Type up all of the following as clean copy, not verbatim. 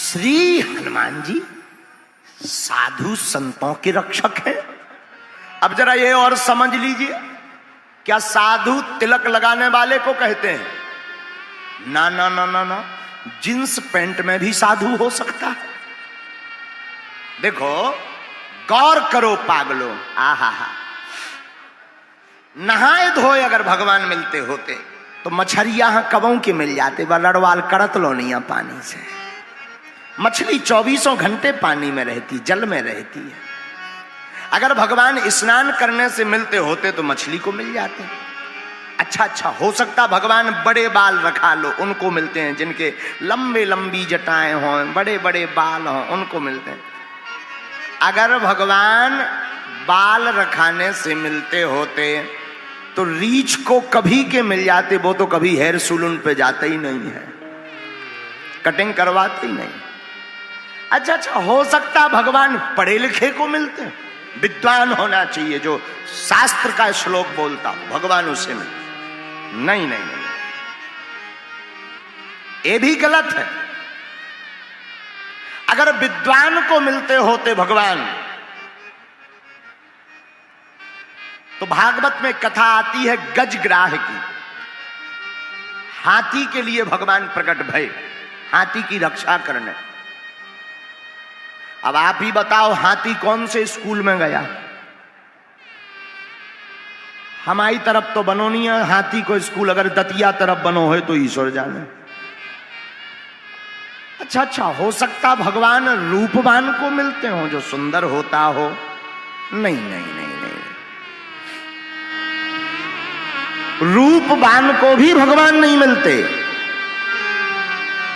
श्री हनुमान जी साधु संतों के रक्षक हैं। अब जरा ये और समझ लीजिए, क्या साधु तिलक लगाने वाले को कहते हैं? ना ना ना ना ना, जींस पैंट में भी साधु हो सकता है। देखो, गौर करो पागलो, आहा हा, नहाए धोए अगर भगवान मिलते होते तो मछरिया कबों के मिल जाते, वह लड़वाल करत लो नहीं पानी से। मछली 24 घंटे पानी में रहती, जल में रहती है। अगर भगवान स्नान करने से मिलते होते तो मछली को मिल जाते। अच्छा, हो सकता भगवान बड़े बाल रखा लो, उनको मिलते हैं। जिनके लंबे लंबी जटाएं हों, बड़े बड़े बाल हों, उनको मिलते हैं। अगर भगवान बाल रखाने से मिलते होते तो रीछ को कभी के मिल जाते, वो तो कभी हेयर सैलून पे जाते ही नहीं है, कटिंग करवाते ही नहीं। अच्छा, हो सकता भगवान पढ़े लिखे को मिलते हैं, विद्वान होना चाहिए, जो शास्त्र का श्लोक बोलता भगवान उसे मिलते। नहीं नहीं नहीं, ये भी गलत है। अगर विद्वान को मिलते होते भगवान तो भागवत में कथा आती है गजग्राह की। हाथी के लिए भगवान प्रकट भय, हाथी की रक्षा करने। अब आप ही बताओ, हाथी कौन से स्कूल में गया? हमारी तरफ तो बनो नहीं है हाथी को स्कूल, अगर दतिया तरफ बनो है तो ईश्वर जाने। अच्छा, हो सकता भगवान रूपवान को मिलते हो, जो सुंदर होता हो। नहीं नहीं नहीं नहीं, रूपवान को भी भगवान नहीं मिलते।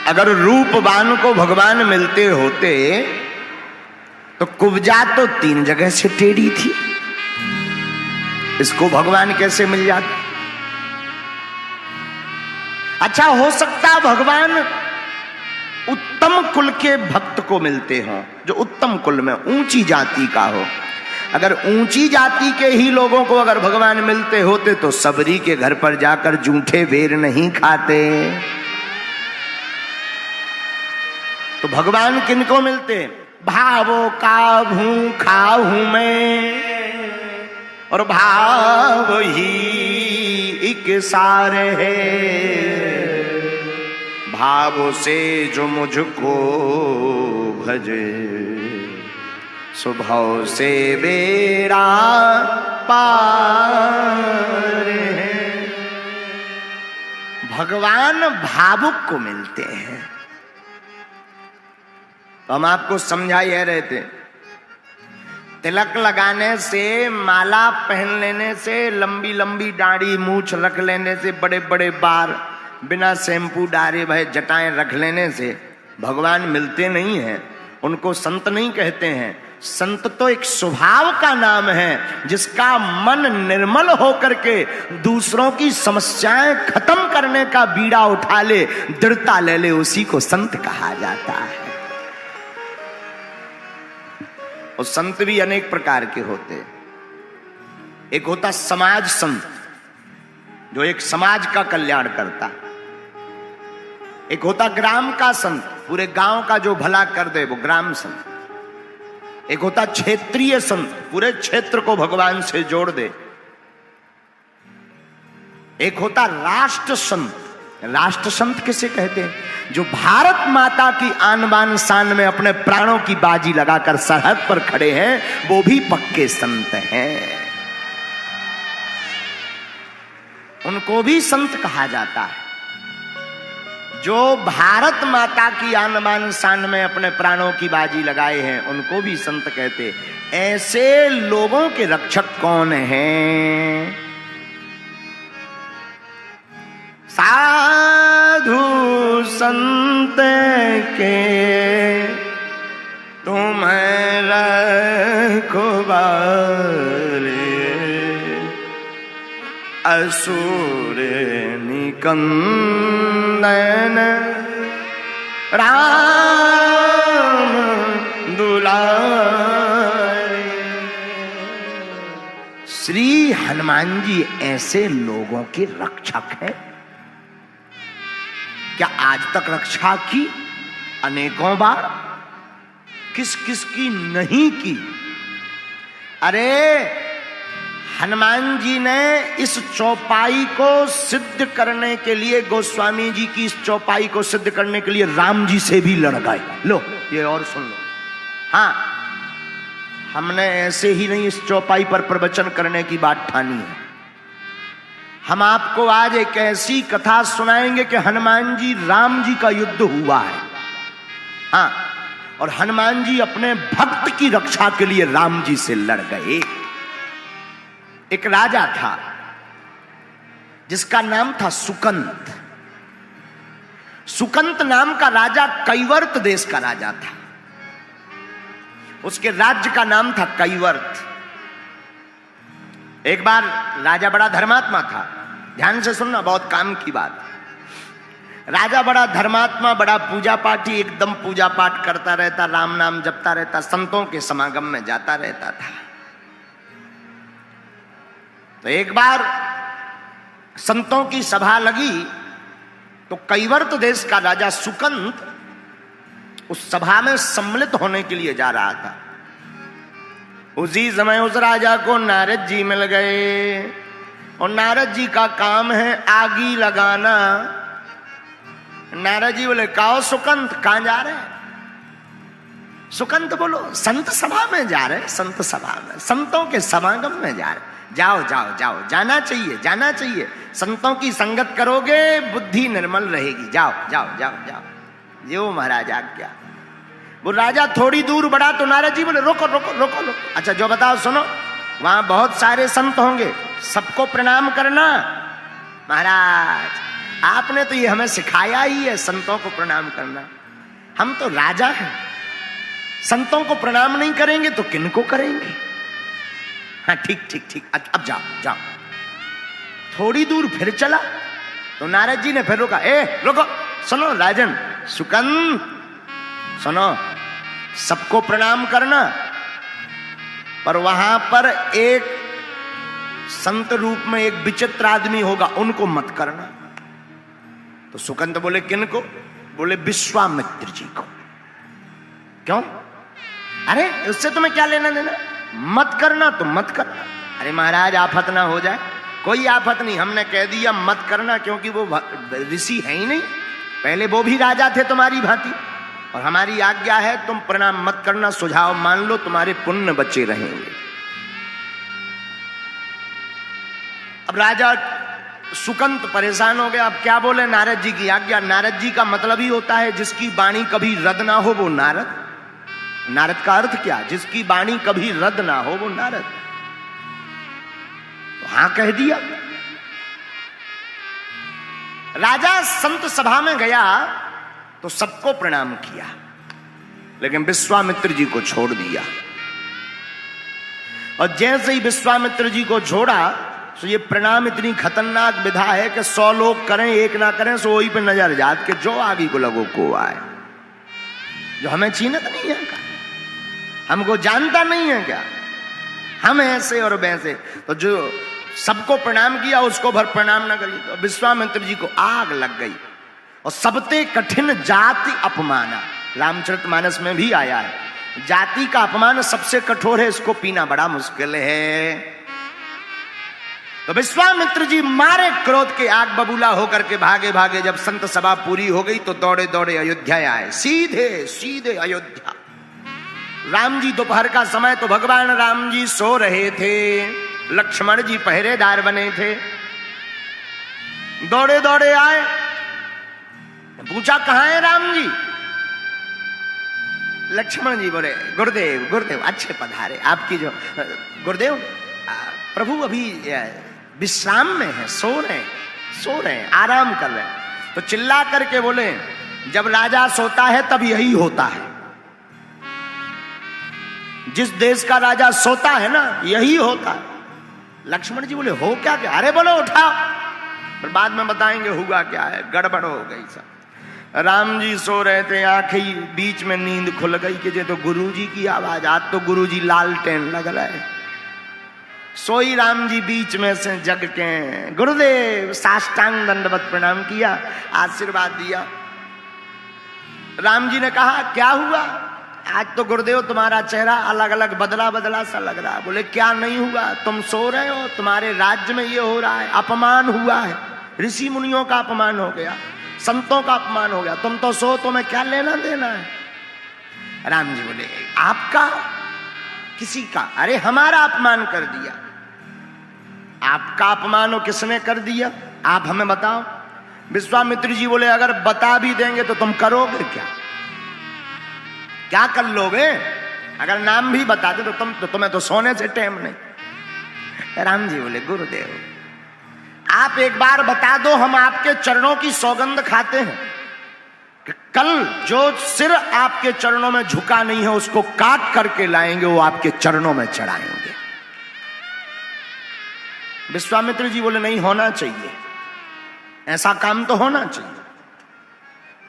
अगर रूपवान को भगवान मिलते होते तो कुब्जा तो 3 जगह से टेढ़ी थी, इसको भगवान कैसे मिल जाते? अच्छा, हो सकता भगवान उत्तम कुल के भक्त को मिलते हों, जो उत्तम कुल में ऊंची जाति का हो। अगर ऊंची जाति के ही लोगों को अगर भगवान मिलते होते तो सबरी के घर पर जाकर जूठे बेर नहीं खाते। तो भगवान किनको मिलते? भावों का भूखा हूं मैं और भाव ही एक सार है, भाव से जो मुझको भजे स्वभाव से बेड़ा पार है। भगवान भावुक को मिलते हैं। तो हम आपको समझा ही रहे थे, तिलक लगाने से, माला पहन लेने से, लंबी लंबी दाढ़ी मूछ रख लेने से, बड़े बड़े बाल, बिना शैम्पू डारे भय जटाएं रख लेने से भगवान मिलते नहीं हैं। उनको संत नहीं कहते हैं। संत तो एक स्वभाव का नाम है, जिसका मन निर्मल होकर के दूसरों की समस्याएं खत्म करने का बीड़ा उठा ले, दृढ़ता ले ले, उसी को संत कहा जाता है। और संत भी अनेक प्रकार के होते हैं। एक होता समाज संत, जो एक समाज का कल्याण करता। एक होता ग्राम का संत, पूरे गांव का जो भला कर दे, वो ग्राम संत। एक होता क्षेत्रीय संत, पूरे क्षेत्र को भगवान से जोड़ दे। एक होता राष्ट्र संत। राष्ट्र संत किसे कहते हैं? जो भारत माता की आन बान शान में अपने प्राणों की बाजी लगाकर सरहद पर खड़े हैं, वो भी पक्के संत हैं। उनको भी संत कहा जाता है। जो भारत माता की आन बान शान में अपने प्राणों की बाजी लगाए हैं, उनको भी संत कहते। ऐसे लोगों के रक्षक कौन हैं? साधु संत के तुम्हें रखवारे, असुर निकंदन राम दुलारे। श्री हनुमान जी ऐसे लोगों के रक्षक हैं। क्या आज तक रक्षा की? अनेकों बार, किस किस की नहीं की। अरे हनुमान जी ने इस चौपाई को सिद्ध करने के लिए, गोस्वामी जी की इस चौपाई को सिद्ध करने के लिए राम जी से भी लड़ गए। लो ये और सुन लो। हाँ, हमने ऐसे ही नहीं इस चौपाई पर प्रवचन करने की बात ठानी है। हम आपको आज एक ऐसी कथा सुनाएंगे कि हनुमान जी राम जी का युद्ध हुआ है। हाँ, और हनुमान जी अपने भक्त की रक्षा के लिए राम जी से लड़ गए। एक राजा था जिसका नाम था सुकंत। सुकंत नाम का राजा कैवर्त देश का राजा था। उसके राज्य का नाम था कैवर्त। एक बार राजा बड़ा धर्मात्मा था। ध्यान से सुनना, बहुत काम की बात। राजा बड़ा धर्मात्मा, बड़ा पूजा पाठी, एकदम पूजा पाठ करता रहता, राम नाम जपता रहता, संतों के समागम में जाता रहता था। तो एक बार संतों की सभा लगी तो कैवर्त देश का राजा सुकंत उस सभा में सम्मिलित होने के लिए जा रहा था। उसी समय उस राजा को नारद जी मिल गए और नारद जी का काम है आगी लगाना। नारद जी बोले, काओ सुकंत, कहां जा रहे हैं? सुकंत बोलो, संत सभा में जा रहे, संत सभा में, संतों के समागम में जा रहे। जाओ जाओ जाओ, जाना चाहिए, जाना चाहिए। संतों की संगत करोगे बुद्धि निर्मल रहेगी। जाओ जाओ जाओ जाओ। जो महाराज आज्ञा। वो राजा थोड़ी दूर बढ़ा तो नारद जी बोले, रोको रोको रोको रोको। अच्छा जो बताओ, सुनो, वहां बहुत सारे संत होंगे, सबको प्रणाम करना। महाराज आपने तो ये हमें सिखाया ही है, संतों को प्रणाम करना। हम तो राजा हैं, संतों को प्रणाम नहीं करेंगे तो किनको करेंगे? हाँ ठीक ठीक ठीक, अब जाओ जाओ। थोड़ी दूर फिर चला तो नारद जी ने फिर रोका। रुको, सुनो राजन सुकंत, सुनो, सबको प्रणाम करना, पर वहां पर एक संत रूप में एक विचित्र आदमी होगा, उनको मत करना। तो सुकंत बोले, किनको? बोले विश्वामित्र जी को। क्यों? अरे उससे तुम्हें क्या लेना देना? मत करना तो मत करना। अरे महाराज आफत ना हो जाए। कोई आफत नहीं, हमने कह दिया मत करना, क्योंकि वो ऋषि है ही नहीं। पहले वो भी राजा थे तुम्हारी भांति, और हमारी आज्ञा है तुम प्रणाम मत करना। सुझाव मान लो, तुम्हारे पुण्य बचे रहेंगे। अब राजा सुकंत परेशान हो गया। अब क्या बोले? नारद जी की आज्ञा। नारद जी का मतलब ही होता है जिसकी वाणी कभी रद्द ना हो वो नारद। नारद का अर्थ क्या? जिसकी वाणी कभी रद्द ना हो वो नारद। तो हां कह दिया। राजा संत सभा में गया तो सबको प्रणाम किया, लेकिन विश्वामित्र जी को छोड़ दिया। और जैसे ही विश्वामित्र जी को छोड़ा तो ये प्रणाम इतनी खतरनाक विधा है कि 100 लोग करें, एक ना करें, सो वही पे नजर जात के जो आगे को लगो को आए। जो हमें चीनत नहीं है क्या? हमको जानता नहीं है क्या? हम ऐसे और वैसे। तो जो सबको प्रणाम किया उसको भर प्रणाम ना करिए। तो विश्वामित्र जी को आग लग गई। और सबते कठिन जाति अपमाना, रामचरितमानस में भी आया है, जाति का अपमान सबसे कठोर है, इसको पीना बड़ा मुश्किल है। तो विश्वामित्र जी मारे क्रोध के आग बबूला होकर के भागे भागे। जब संत सभा पूरी हो गई तो दौड़े दौड़े अयोध्या आए, सीधे सीधे अयोध्या। राम जी दोपहर का समय, तो भगवान राम जी सो रहे थे, लक्ष्मण जी पहरेदार बने थे। दौड़े दौड़े आए, पूछा कहां है राम जी? लक्ष्मण जी बोले, गुरुदेव गुरुदेव अच्छे पधारे। आपकी जो गुरुदेव प्रभु अभी विश्राम में है, सो रहे हैं, आराम कर रहे हैं। तो चिल्ला करके बोले, जब राजा सोता है तब यही होता है। जिस देश का राजा सोता है ना, यही होता है। लक्ष्मण जी बोले, हो क्या क्या? अरे बोलो उठाओ, फिर बाद में बताएंगे हुआ क्या है। गड़बड़ हो गई सब। राम जी सो रहे थे, आंखें बीच में नींद खुल गई कि ये तो गुरुजी की आवाज। आज तो गुरुजी लालटेन लग रहे। सोई राम जी बीच में से जग के गुरुदेव साष्टांग दंडवत प्रणाम किया, आशीर्वाद दिया। राम जी ने कहा क्या हुआ, आज तो गुरुदेव तुम्हारा चेहरा अलग अलग बदला बदला सा लग रहा है। बोले क्या नहीं हुआ, तुम सो रहे हो, तुम्हारे राज्य में ये हो रहा है, अपमान हुआ है, ऋषि मुनियों का अपमान हो गया, संतों का अपमान हो गया, तुम तो सो, तुम्हें क्या लेना देना है। राम जी बोले आपका किसी का, अरे हमारा अपमान कर दिया। आपका अपमान हो किसने कर दिया, आप हमें बताओ। विश्वामित्र जी बोले अगर बता भी देंगे तो तुम करोगे क्या, क्या कर लोगे, अगर नाम भी बता दे तो तुम्हें तो सोने से टाइम नहीं। राम जी बोले गुरुदेव आप एक बार बता दो, हम आपके चरणों की सौगंध खाते हैं कि कल जो सिर आपके चरणों में झुका नहीं है उसको काट करके लाएंगे, वो आपके चरणों में चढ़ाएंगे। विश्वामित्र जी बोले नहीं होना चाहिए, ऐसा काम तो होना चाहिए,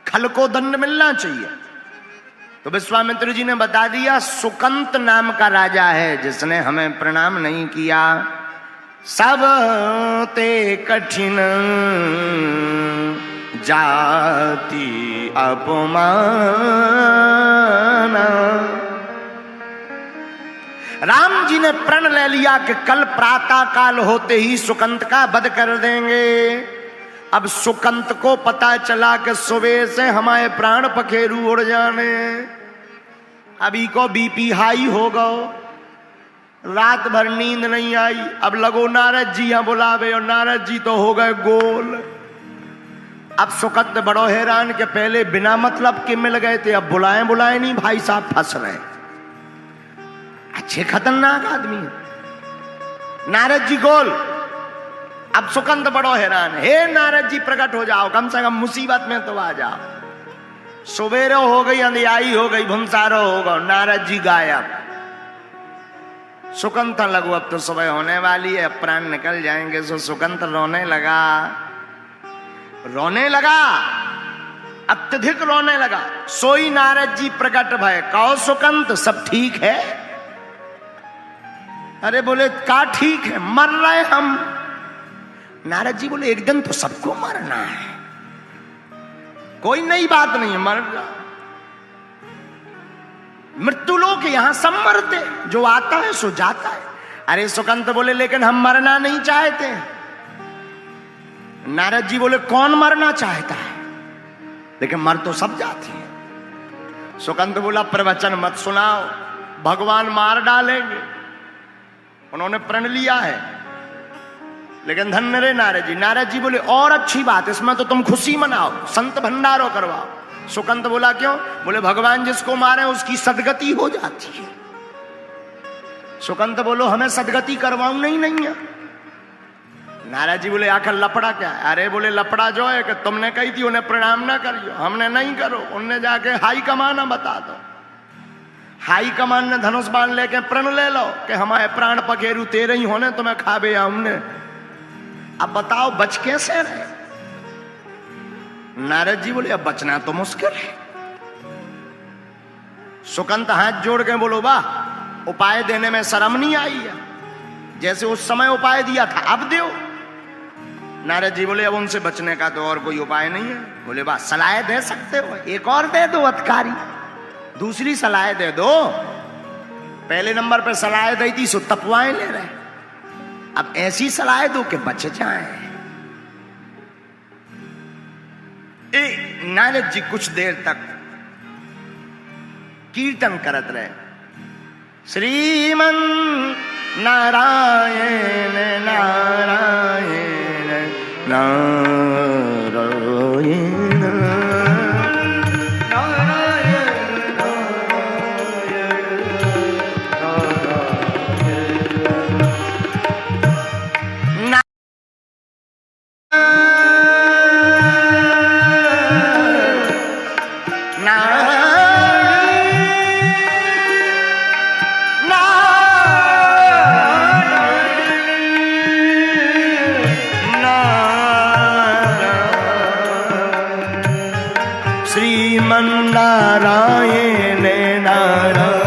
खल को दंड मिलना चाहिए। तो विश्वामित्र जी ने बता दिया सुकंत नाम का राजा है जिसने हमें प्रणाम नहीं किया, सब ते कठिन जाति अपमान। राम जी ने प्रण ले लिया कि कल प्रातः काल होते ही सुकंत का वध कर देंगे। अब सुकंत को पता चला कि सुबह से हमारे प्राण पखेरु उड़ जाने, अभी को बीपी हाई हो गो, रात भर नींद नहीं आई। अब लगो नारद जी यहाँ बुलावे और नारद जी तो हो गए गोल। अब सुकंत बड़ो हैरान के पहले बिना मतलब के मिल गए थे, अब बुलाए बुलाए नहीं भाई साहब फंस रहे, अच्छे खतरनाक आदमी। नारद जी गोल। अब सुकंत बड़ो हैरान, हे नारद जी प्रकट हो जाओ, कम से कम मुसीबत में तो आ जाओ। सुबेरे हो गई, अंधियाई हो गई, भुमसारो हो गए, नारद जी गायब। सुकंत लगो अब तो सुबह होने वाली है, प्राण निकल जाएंगे। सो सुकंत रोने लगा, रोने लगा, अत्यधिक रोने लगा। सोई नारद जी प्रकट भय, कहो सुकंत सब ठीक है। अरे बोले का ठीक है, मर रहे हम। नारद जी बोले एक दिन तो सबको मरना है, कोई नई बात नहीं है, मर जा। मृत्यु लोक यहां सब मरते, जो आता है सो जाता है। अरे सुकंत बोले लेकिन हम मरना नहीं चाहते। नारद जी बोले कौन मरना चाहता है, लेकिन मर तो सब जाते हैं। सुकंत बोला प्रवचन मत सुनाओ, भगवान मार डालेंगे। उन्होंने प्रण लिया है, लेकिन धन्य रे नारद जी। नारद जी बोले और अच्छी बात, इसमें तो तुम खुशी मनाओ, संत भंडारो करवाओ। सुकंत बोला क्यों, बोले भगवान जिसको मारे उसकी सदगति हो जाती है। सुकंत बोलो हमें सदगति करवाऊं नहीं है। नारद जी बोले आखिर लपड़ा क्या है। अरे बोले लपड़ा जो है कि तुमने कही थी उन्हें प्रणाम ना करियो, हमने नहीं करो, उनने जाके हाई कमान बता दो। हाई कमान ने धनुष बाण लेके प्रण ले लो कि हमारे प्राण पखेरु तेरे ही होने, तुम्हें खाबे हमने। अब बताओ बच कैसे रहे। नारद जी बोले अब बचना तो मुश्किल है। सुकंत हाथ जोड़ के बोलो वाह, उपाय देने में शर्म नहीं आई है, जैसे उस समय उपाय दिया था अब दो। नारद जी बोले अब उनसे बचने का तो और कोई उपाय नहीं है। बोले वाह सलाह दे सकते हो, एक और दे दो अधिकारी, दूसरी सलाह दे दो। पहले नंबर पे सलाह दी थी सो तपवाएं ले रहे, अब ऐसी सलाह दो कि बच जाए। नारद जी कुछ देर तक कीर्तन करत रहे, श्रीमन नारायण नारायण नारायण नारायण नारायण श्रीमन नारायण नारायण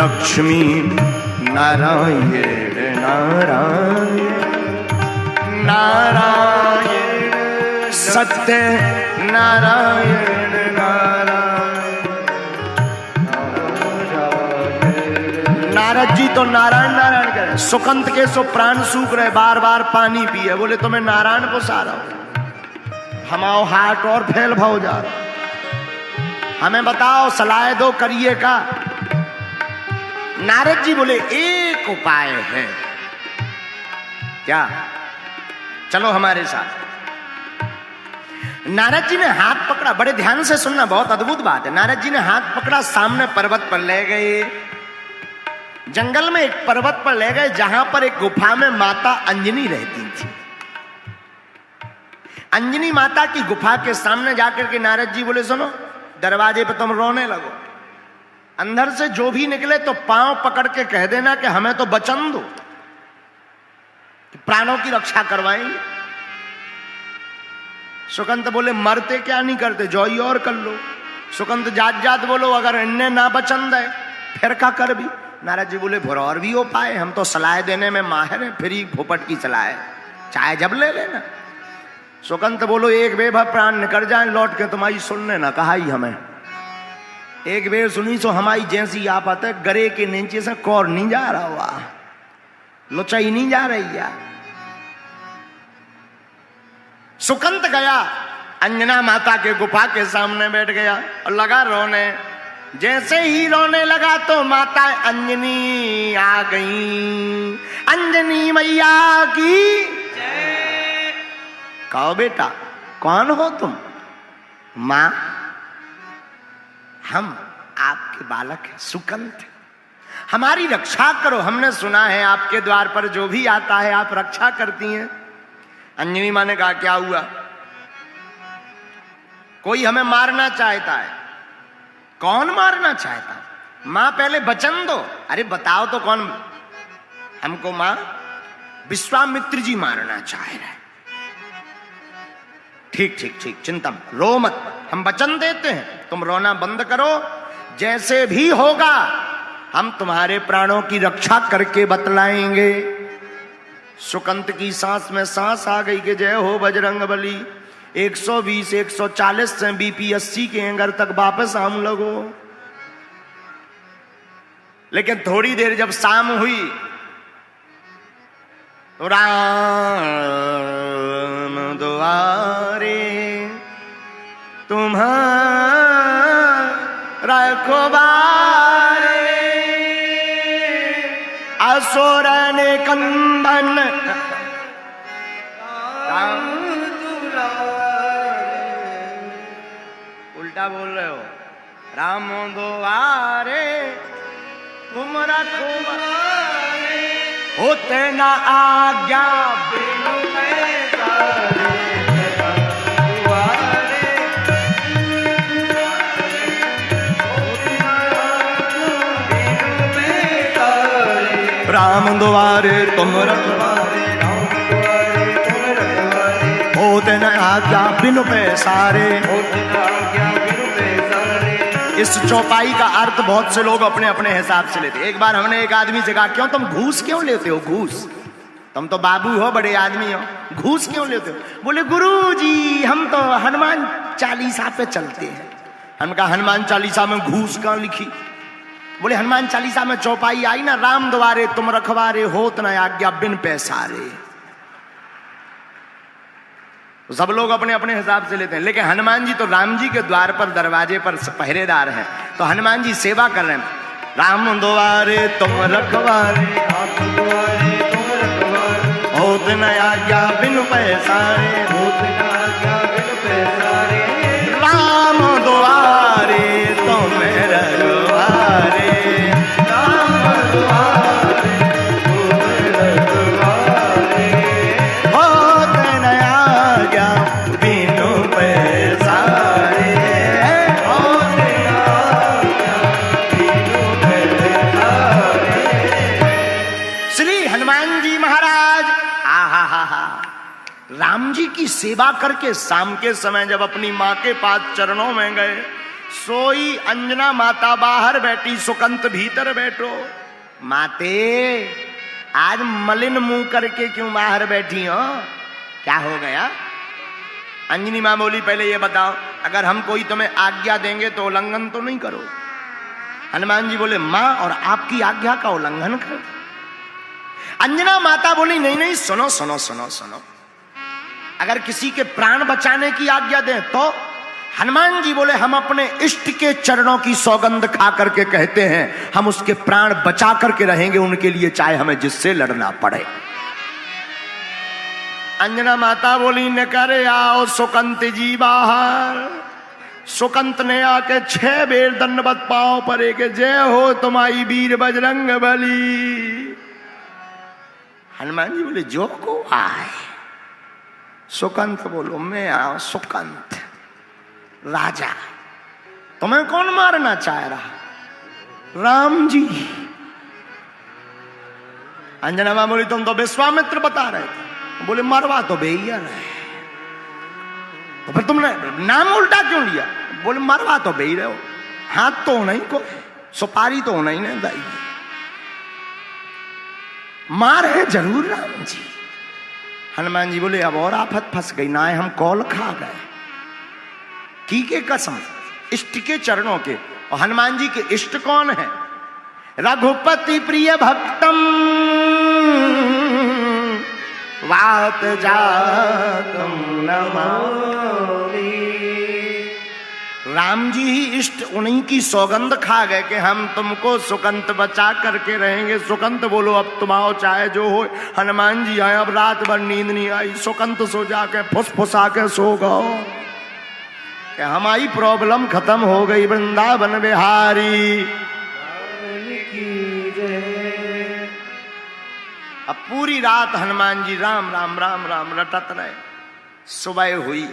लक्ष्मी नारायण नारायण नारायण सत्य नारायण नारायण। नारद जी तो नारायण नारायण कह रहे, सुकंत के सो प्राण सूख रहे, बार बार पानी पिए, बोले तुम्हें नारायण को सारा हमाओ हार्ट और फैल भाव जा रहा, हमें बताओ सलाह दो करिए का। नारद जी बोले एक उपाय है, क्या? चलो हमारे साथ। नारद जी ने हाथ पकड़ा, बड़े ध्यान से सुनना, बहुत अद्भुत बात है। नारद जी ने हाथ पकड़ा, सामने पर्वत पर ले गए, जंगल में एक पर्वत पर ले गए जहां पर एक गुफा में माता अंजनी रहती थी। अंजनी माता की गुफा के सामने जाकर के नारद जी बोले सुनो, दरवाजे पे तुम रोने लगो, अंदर से जो भी निकले तो पांव पकड़ के कह देना कि हमें तो वचन दो, प्राणों की रक्षा करवाएंगे। सुकंत बोले मरते क्या नहीं करते, जो ही और कर लो। सुकंत जात जात बोलो, अगर इन्हें ना वचन दे फिर क्या कर भी। नारद जी बोले फिर और भी उपाय, हम तो सलाह देने में माहिर हैं, फिर ही भोपट की सलाह है, चाहे जब ले लेना। सुकंत बोलो एक बेभा प्राण निकल जाए लौट के तुम्हारी सुनने ना कहा ही हमें, एक बेर सुनी सो हमारी जैसी आफत है, गरे के नीचे से कौर नहीं जा रहा हुआ, लुचाई नहीं जा रही है। सुकंत गया अंजना माता के गुफा के सामने बैठ गया और लगा रोने। जैसे ही रोने लगा तो माता अंजनी आ गई। अंजनी मैया की जय। कहो बेटा कौन हो तुम? मां हम आपके बालक हैं सुकंत, हमारी रक्षा करो, हमने सुना है आपके द्वार पर जो भी आता है आप रक्षा करती हैं। अंजनी मां ने कहा क्या हुआ? कोई हमें मारना चाहता है। कौन मारना चाहता? मां पहले वचन दो। अरे बताओ तो कौन? हमको मां विश्वामित्र जी मारना चाह रहे हैं। ठीक ठीक ठीक, चिंता मत, रो मत, हम वचन देते हैं, तुम रोना बंद करो, जैसे भी होगा हम तुम्हारे प्राणों की रक्षा करके बतलाएंगे। सुकंत की सांस में सांस आ गई कि जय हो बजरंगबली। 120 140 से बीपी 80 के एंगर तक वापस हम लगो। लेकिन थोड़ी देर जब शाम हुई तो राम दुआरे तुम्हारा रखवारे, असुर ने कंदन उल्टा बोल रहे हो। राम दुआरे तुम रखवारे, होते ना आज्ञा बिनु पैसारे, राम द्वारे तुम रखवारे, होते न आज्ञा बिनु पैसारे। इस चौपाई का अर्थ बहुत से लोग अपने अपने हिसाब से लेते। एक बार हमने एक आदमी से कहा क्यों तुम घूस क्यों लेते हो? घूस, तुम तो बाबू हो, बड़े आदमी हो, घूस क्यों लेते हो? बोले गुरुजी हम तो हनुमान चालीसा पे चलते हैं। हम कहा हनुमान चालीसा में घूस कहाँ लिखी? बोले हनुमान चालीसा में चौपाई आई ना, राम द्वारे तुम रखवारे, होत न आज्ञा बिन पैसारे। तो सब लोग अपने अपने हिसाब से लेते हैं, लेकिन हनुमान जी तो राम जी के द्वार पर दरवाजे पर पहरेदार हैं, तो हनुमान जी सेवा कर रहे हैं। राम द्वारे तुम रखवारे, होत न आज्ञा बिन पैसारे, होत न आज्ञा बिन पैसारे। राम द्वारे तुम रखवारे, राम द्वारे तुम रखवारे, होत न आज्ञा बिनु पैसारे, होत न आज्ञा बिनु पैसारे। श्री हनुमान जी महाराज राम जी की सेवा करके शाम के समय जब अपनी मां के पास चरणों में गए, सोई अंजना माता बाहर बैठी, सुकंत भीतर बैठो। माते आज मलिन मुंह करके क्यों बाहर बैठी हो, क्या हो गया? अंजनी मां बोली पहले ये बताओ, अगर हम कोई तुम्हें आज्ञा देंगे तो उल्लंघन तो नहीं करो? हनुमान जी बोले मां और आपकी आज्ञा का उल्लंघन कर? अंजना माता बोली नहीं नहीं, सुनो सुनो सुनो सुनो, अगर किसी के प्राण बचाने की आज्ञा दें तो? हनुमान जी बोले हम अपने इष्ट के चरणों की सौगंध खा करके कहते हैं हम उसके प्राण बचा करके रहेंगे उनके लिए, चाहे हमें जिससे लड़ना पड़े। अंजना माता बोली न करे आओ सुकंत जी बाहर। सुकंत ने आके 6 बेर दंडवत पांव परे के जय हो तुम्हारी वीर बजरंग बली। हनुमान जी बोले जो को आए। सुकंत बोलो मैं आओ सुकंत राजा, तुम्हें कौन मारना चाह रहा? राम जी। अंजना मां बोली तुम तो विश्वामित्र बता रहे थे। बोले मरवा तो भैया है, तो फिर तुमने नाम उल्टा क्यों लिया? बोले मरवा तो भई रहे हो, हाथ तो होना ही को, सुपारी तो होना ही नहीं दाई, मार है जरूर राम जी। हनुमान जी बोले अब और आफत फंस गई ना, हम कौल खा गए की के कसम इष्ट के चरणों के। और हनुमान जी के इष्ट कौन है? रघुपति प्रिय भक्तम वात जातम नमामि। राम जी ही इष्ट, उन्हीं की सौगंध खा गए कि हम तुमको सुकंत बचा करके रहेंगे। सुकंत बोलो अब तुम आओ चाहे जो हो। हनुमान जी आए, अब रात भर नींद नहीं आई। सुकंत सो जाके फुसफुसा के सो गओ कि हमारी प्रॉब्लम खत्म हो गई। वृंदावन बिहारी अब पूरी रात हनुमान जी राम राम राम राम रटत रहे। सुबह हुई,